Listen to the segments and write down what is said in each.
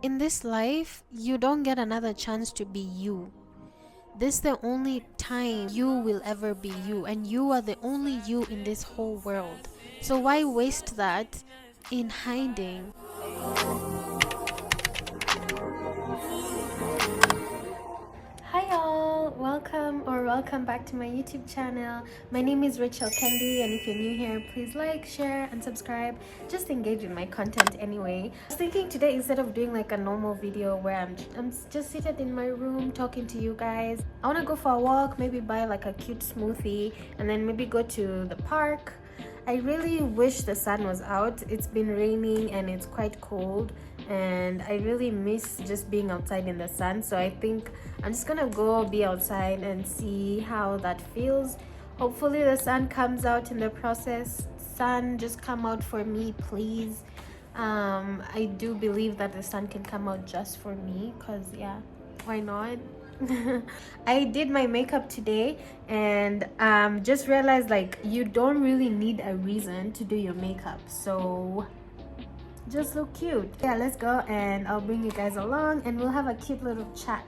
In this life, you don't get another chance to be you. This is the only time you will ever be you, and you are the only you in this whole world. So why waste that in hiding? Hi all, welcome back to my YouTube channel. My name is Rachael Kendi, and if you're new here, please like, share and subscribe. Just engage with my content anyway. I was thinking today, instead of doing like a normal video where I'm just seated in my room talking to you guys, I want to go for a walk, maybe buy like a cute smoothie, and then maybe go to the park. I really wish the sun was out. It's been raining and it's quite cold, and I really miss just being outside in the sun. So I think I'm just gonna go be outside and see how that feels. Hopefully the sun comes out in the process. Sun, just come out for me, please. I do believe that the sun can come out just for me, because yeah, why not? I did my makeup today, and just realized like you don't really need a reason to do your makeup, so just look cute. Yeah, let's go, and I'll bring you guys along and we'll have a cute little chat.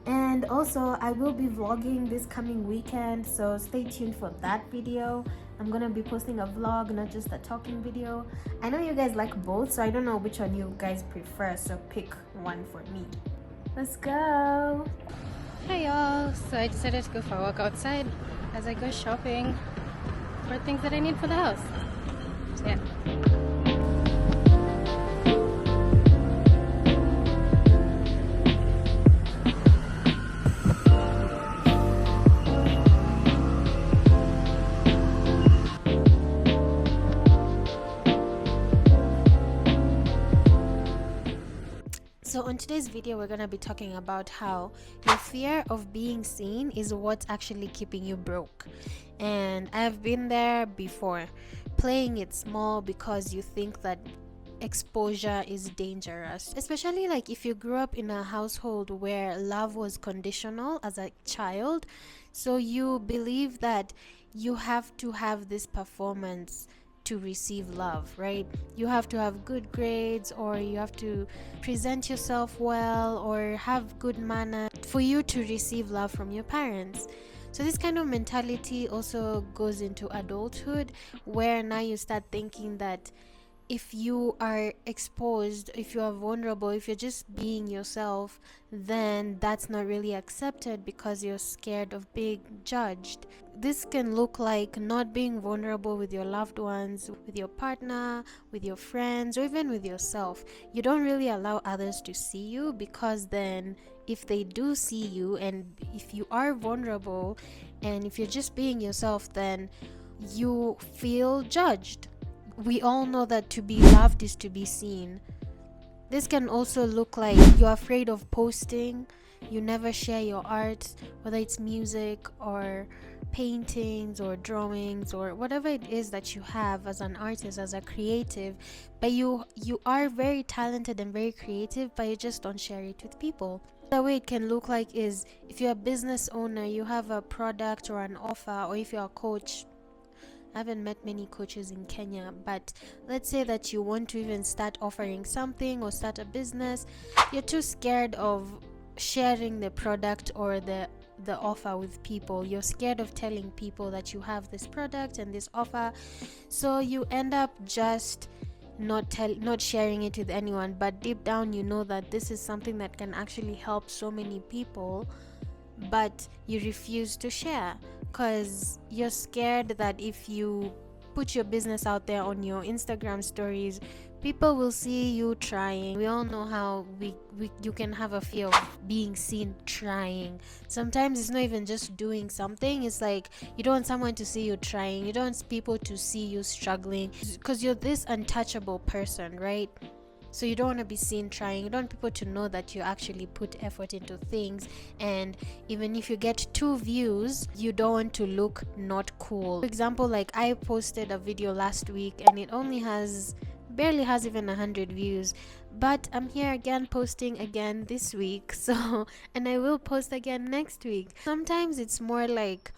And also, I will be vlogging this coming weekend, so stay tuned for that video. I'm gonna be posting a vlog, not just a talking video. I know you guys like both, so I don't know which one you guys prefer, so pick one for me. Let's go. Hi y'all, so I decided to go for a walk outside as I go shopping for things that I need for the house. So yeah. So on today's video, we're gonna be talking about how your fear of being seen is what's actually keeping you broke. And I've been there before, playing it small because you think that exposure is dangerous, especially like if you grew up in a household where love was conditional as a child. So you believe that you have to have this performance to receive love, right? You have to have good grades, or you have to present yourself well, or have good manner for you to receive love from your parents. So this kind of mentality also goes into adulthood, where now you start thinking that if you are exposed, if you are vulnerable, if you're just being yourself, then that's not really accepted because you're scared of being judged. This can look like not being vulnerable with your loved ones, with your partner, with your friends, or even with yourself. You don't really allow others to see you, because then if they do see you, and if you are vulnerable and if you're just being yourself, then you feel judged. We all know that to be loved is to be seen. This can also look like you're afraid of posting, you never share your art, whether it's music or paintings or drawings or whatever it is that you have as an artist, as a creative, but you are very talented and very creative, but you just don't share it with people. The way it can look like is if you're a business owner, you have a product or an offer, or if you're a coach. I haven't met many coaches in Kenya, but let's say that you want to even start offering something or start a business. You're too scared of sharing the product or the offer with people. You're scared of telling people that you have this product and this offer, so you end up just not sharing it with anyone. But deep down, you know that this is something that can actually help so many people, but you refuse to share because you're scared that if you put your business out there on your Instagram stories, people will see you trying. We all know how you can have a fear of being seen trying. Sometimes it's not even just doing something, it's like you don't want someone to see you trying, you don't want people to see you struggling, because you're this untouchable person, right? So you don't want to be seen trying. You don't want people to know that you actually put effort into things. And even if you get 2 views, you don't want to look not cool. For example, like I posted a video last week and it only barely has even 100 views, but I'm here again posting again this week. So, and I will post again next week. Sometimes it's more like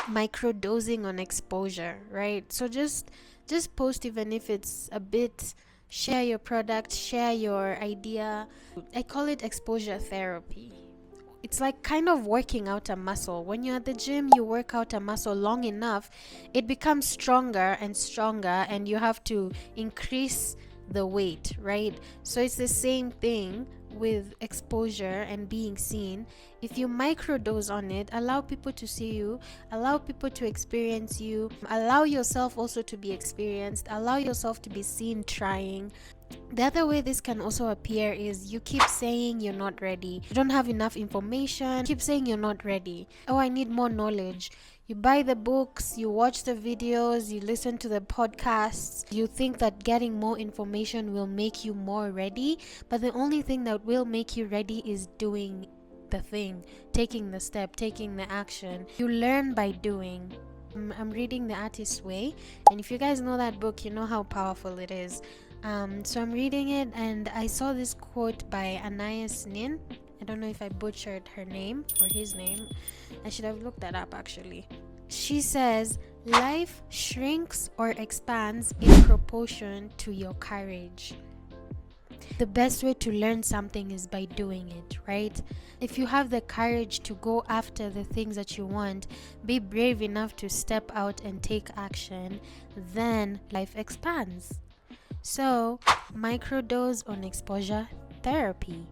microdosing on exposure, right? So just post, even if it's a bit share your product, share your idea. I call it exposure therapy. It's like kind of working out a muscle. When you're at the gym, you work out a muscle long enough, it becomes stronger and stronger, and you have to increase the weight, right? So it's the same thing with exposure and being seen. If you microdose on it, allow people to see you, allow people to experience you, allow yourself also to be experienced, allow yourself to be seen trying. The other way this can also appear is you keep saying you're not ready. You don't have enough information. Keep saying you're not ready. Oh, I need more knowledge. You buy the books, you watch the videos, you listen to the podcasts. You think that getting more information will make you more ready, but the only thing that will make you ready is doing the thing, taking the step, taking the action. You learn by doing. I'm reading The Artist's Way, and if you guys know that book, you know how powerful it is. So I'm reading it, and I saw this quote by Anais Nin. I don't know if I butchered her name or his name. I should have looked that up actually. She says, life shrinks or expands in proportion to your courage. The best way to learn something is by doing it, right? If you have the courage to go after the things that you want, be brave enough to step out and take action, then life expands. So, microdose on exposure therapy.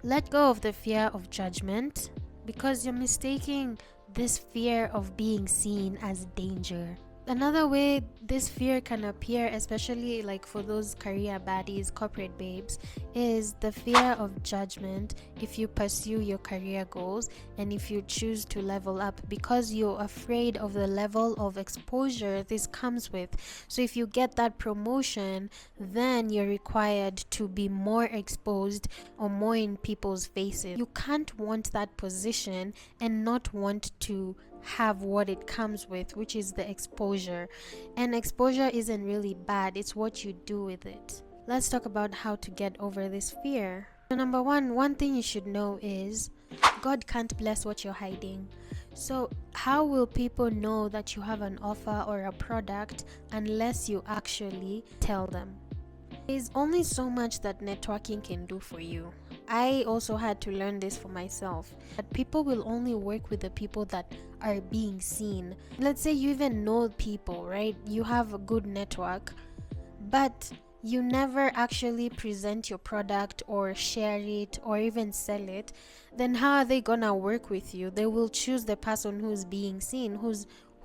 Let go of the fear of judgment, because you're mistaking this fear of being seen as danger. Another way this fear can appear, especially like for those career baddies, corporate babes, is the fear of judgment if you pursue your career goals and if you choose to level up, because you're afraid of the level of exposure this comes with. So if you get that promotion, then you're required to be more exposed or more in people's faces. You can't want that position and not want to have what it comes with, which is the exposure. And exposure isn't really bad, it's what you do with it. Let's talk about how to get over this fear. So number one thing you should know is God can't bless what you're hiding. So how will people know that you have an offer or a product unless you actually tell them? There's only so much that networking can do for you. I also had to learn this for myself, that people will only work with the people that are being seen. Let's say you even know people, right? You have a good network, but you never actually present your product or share it or even sell it, then how are they gonna work with you? They will choose the person who's being seen, who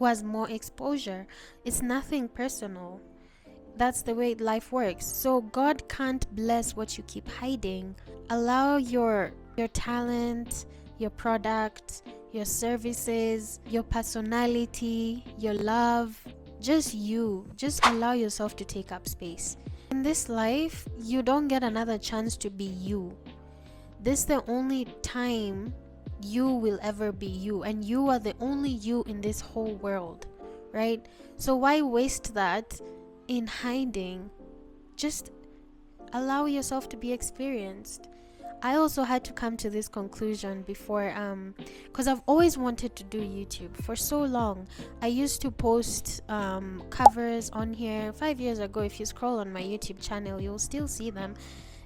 has more exposure. It's nothing personal. That's the way life works. So God can't bless what you keep hiding. Allow your talent, your product, your services, your personality, your love, just you. Just allow yourself to take up space. In this life, you don't get another chance to be you. This is the only time you will ever be you, and you are the only you in this whole world, right? So why waste that in hiding? Just allow yourself to be experienced. I also had to come to this conclusion before, because I've always wanted to do YouTube for so long. I used to post covers on here 5 years ago. If you scroll on my YouTube channel, you'll still see them.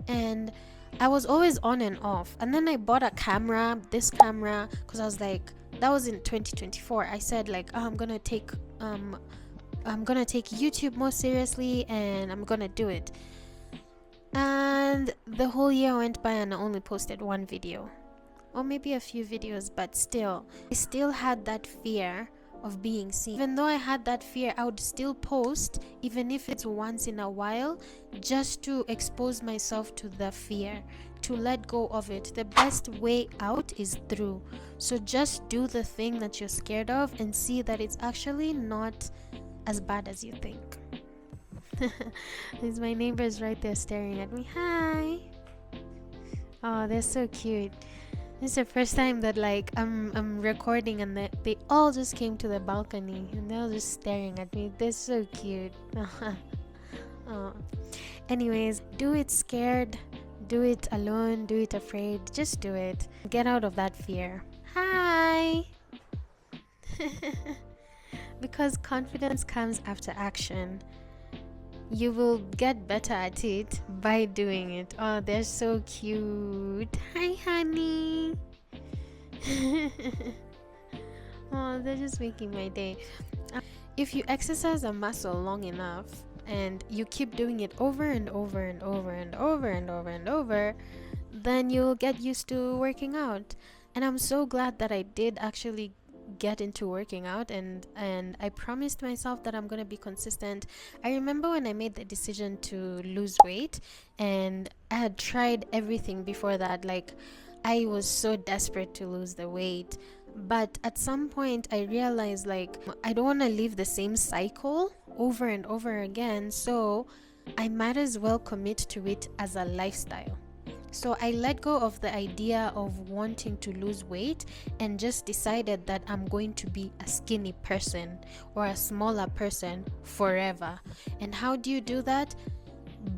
And I was always on and off. And then I bought a camera, this camera, because I was like, that was in 2024. I said like, oh, I'm gonna take YouTube more seriously, and I'm gonna do it. And the whole year went by and I only posted one video, or maybe a few videos, but still, I still had that fear of being seen. Even though I had that fear, I would still post, even if it's once in a while, just to expose myself to the fear, to let go of it. The best way out is through. So just do the thing that you're scared of and see that it's actually not as bad as you think. There's my neighbors right there staring at me. Hi. Oh, they're so cute. This is the first time that like I'm recording and they all just came to the balcony and they're just staring at me. They're so cute. Oh. Anyways, do it scared, do it alone, do it afraid. Just do it. Get out of that fear. Hi. Because confidence comes after action. You will get better at it by doing it. Oh, they're so cute. Hi, honey. Oh, they're just making my day. If you exercise a muscle long enough and you keep doing it over and over and over and over and over and over, then you'll get used to working out. And I'm so glad that I did actually get into working out, and I promised myself that I'm going to be consistent. I remember when I made the decision to lose weight, and I had tried everything before that. Like, I was so desperate to lose the weight, but at some point I realized, like, I don't want to live the same cycle over and over again, so I might as well commit to it as a lifestyle. So I let go of the idea of wanting to lose weight and just decided that I'm going to be a skinny person or a smaller person forever. And how do you do that?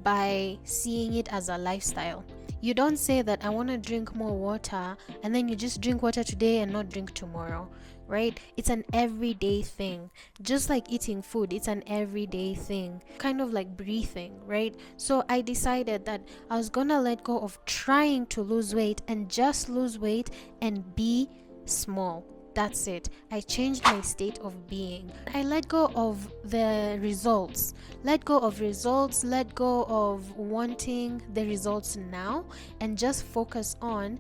By seeing it as a lifestyle. You don't say that I want to drink more water and then you just drink water today and not drink tomorrow, right? It's an everyday thing. Just like eating food, it's an everyday thing. Kind of like breathing, right? So I decided that I was gonna let go of trying to lose weight and just lose weight and be small. That's it. I changed my state of being. I let go of the results. Let go of results, let go of wanting the results now, and just focus on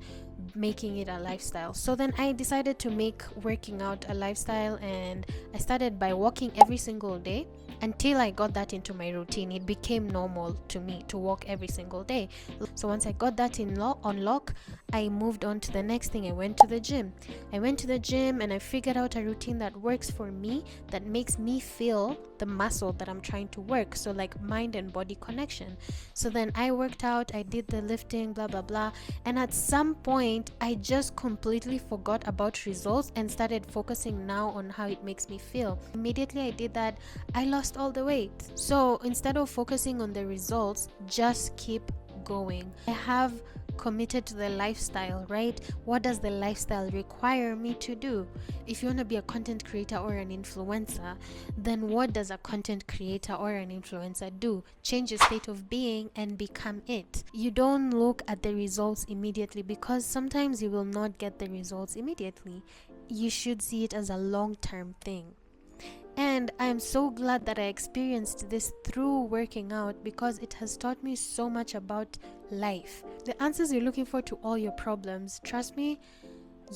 making it a lifestyle. So then I decided to make working out a lifestyle, and I started by walking every single day until I got that into my routine. It became normal to me to walk every single day. So once I got that on lock, I moved on to the next thing. I went to the gym. And I figured out a routine that works for me, that makes me feel the muscle that I'm trying to work. So like mind and body connection. So then I worked out, I did the lifting, blah blah blah. And at some point I just completely forgot about results and started focusing now on how it makes me feel. Immediately I did that, I lost all the weight. So instead of focusing on the results, just keep going. I have committed to the lifestyle, right? What does the lifestyle require me to do? If you want to be a content creator or an influencer, then what does a content creator or an influencer do? Change your state of being and become it. You don't look at the results immediately, because sometimes you will not get the results immediately. You should see it as a long-term thing. And I am so glad that I experienced this through working out, because it has taught me so much about life. The answers you're looking for to all your problems, trust me,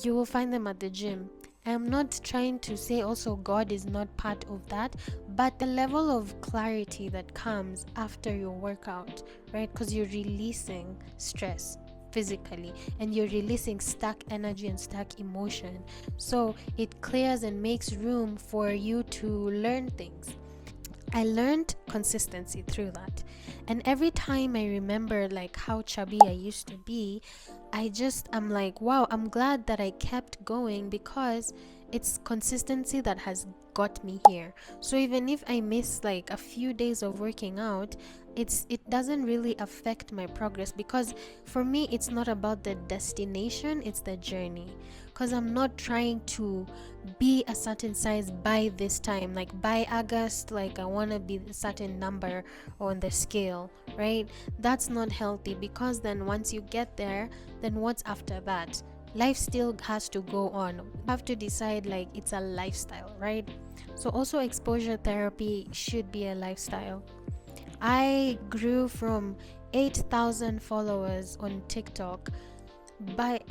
you will find them at the gym. I'm not trying to say also God is not part of that, but the level of clarity that comes after your workout, right? Because you're releasing stress physically and you're releasing stuck energy and stuck emotion, so it clears and makes room for you to learn things. I learned consistency through that, and every time I remember like how chubby I used to be, I'm like, wow, I'm glad that I kept going, because it's consistency that has got me here. So even if I miss like a few days of working out, it doesn't really affect my progress, because for me it's not about the destination, it's the journey. Because I'm not trying to be a certain size by this time, like by August, like I want to be a certain number on the scale, right? That's not healthy, because then once you get there, then what's after that? Life still has to go on. You have to decide, like, it's a lifestyle, right? So also exposure therapy should be a lifestyle. I grew from 8,000 followers on TikTok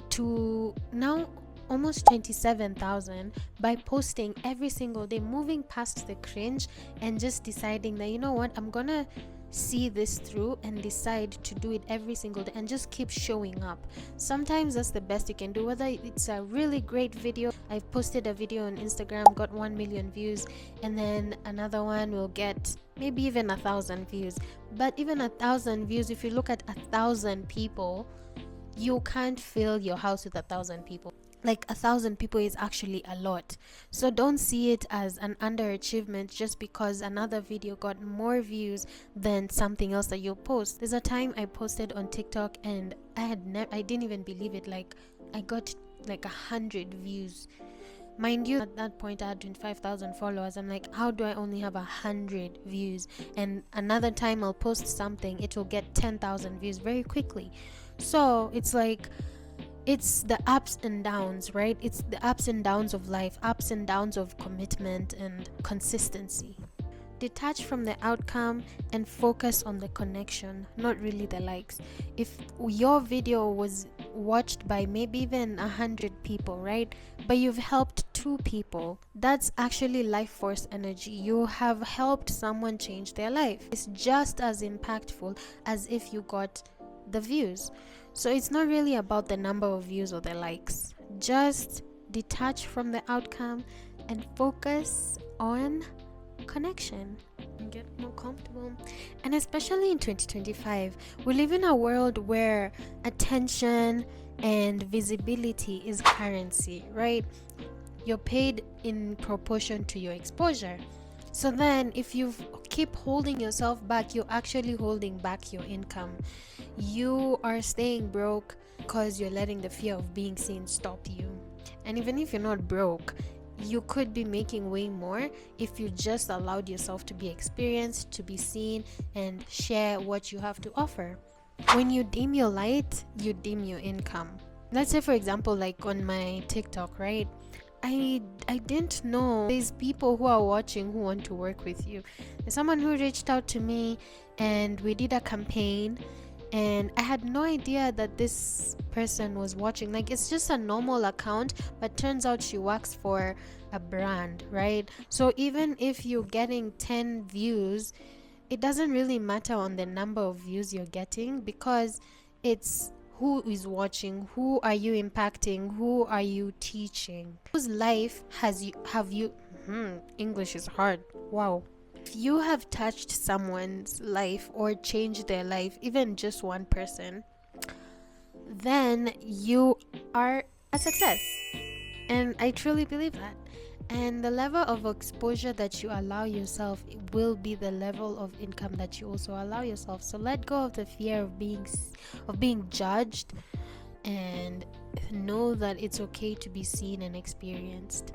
to now almost 27,000 by posting every single day, moving past the cringe and just deciding that, you know what, I'm gonna see this through and decide to do it every single day and just keep showing up. Sometimes that's the best you can do, whether it's a really great video. I've posted a video on Instagram, got 1 million views, and then another one will get maybe even 1,000 views. But even 1,000 views, if you look at 1,000 people, you can't fill your house with 1,000 people. Like 1,000 people is actually a lot. So don't see it as an underachievement just because another video got more views than something else that you'll post. There's a time I posted on TikTok and I didn't even believe it. Like I got like 100 views. Mind you, at that point I had 25,000 followers. I'm like, how do I only have 100 views? And another time I'll post something, it will get 10,000 views very quickly. So it's like, it's the ups and downs, right? It's the ups and downs of life, ups and downs of commitment and consistency. Detach from the outcome and focus on the connection, not really the likes. If your video was watched by maybe even 100 people, right, but you've helped 2 people, that's actually life force energy. You have helped someone change their life. It's just as impactful as if you got the views. So it's not really about the number of views or the likes. Just detach from the outcome and focus on connection and get more comfortable. And especially in 2025, we live in a world where attention and visibility is currency, right? You're paid in proportion to your exposure. So then if you keep holding yourself back, you're actually holding back your income. You are staying broke because you're letting the fear of being seen stop you. And even if you're not broke, you could be making way more if you just allowed yourself to be experienced, to be seen, and share what you have to offer. When you dim your light, you dim your income. Let's say, for example, like on my TikTok, right? I didn't know there's people who are watching who want to work with you. There's someone who reached out to me and we did a campaign, and I had no idea that this person was watching. Like, it's just a normal account, but turns out she works for a brand, right? So even if you're getting 10 views, it doesn't really matter on the number of views you're getting, because it's who is watching, who are you impacting, who are you teaching, whose life have you English is hard. Wow. If you have touched someone's life or changed their life, even just one person, then you are a success. And I truly believe that. And the level of exposure that you allow yourself will be the level of income that you also allow yourself. So let go of the fear of being judged, and know that it's okay to be seen and experienced.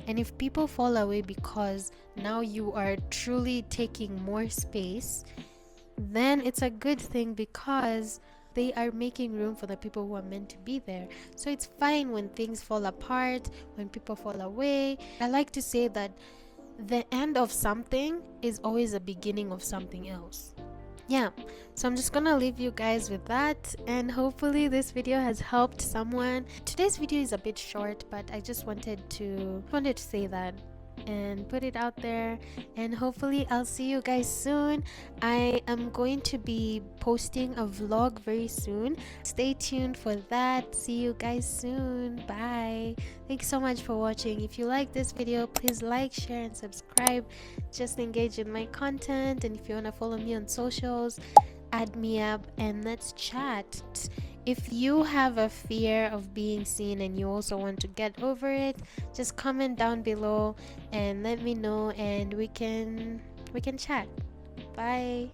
And if people fall away because now you are truly taking more space, then it's a good thing, because they are making room for the people who are meant to be there. So it's fine when things fall apart, when people fall away. I like to say that the end of something is always the beginning of something else. Yeah, so I'm just gonna leave you guys with that, and hopefully this video has helped someone. Today's video is a bit short, but I just wanted to say that and put it out there, and hopefully I'll see you guys soon. I am going to be posting a vlog very soon. Stay tuned for that. See you guys soon. Bye. Thanks so much for watching. If you like this video, please like, share, and subscribe. Just engage in my content, and if you want to follow me on socials, add me up and let's chat. If you have a fear of being seen and you also want to get over it, just comment down below and let me know, and we can chat. Bye.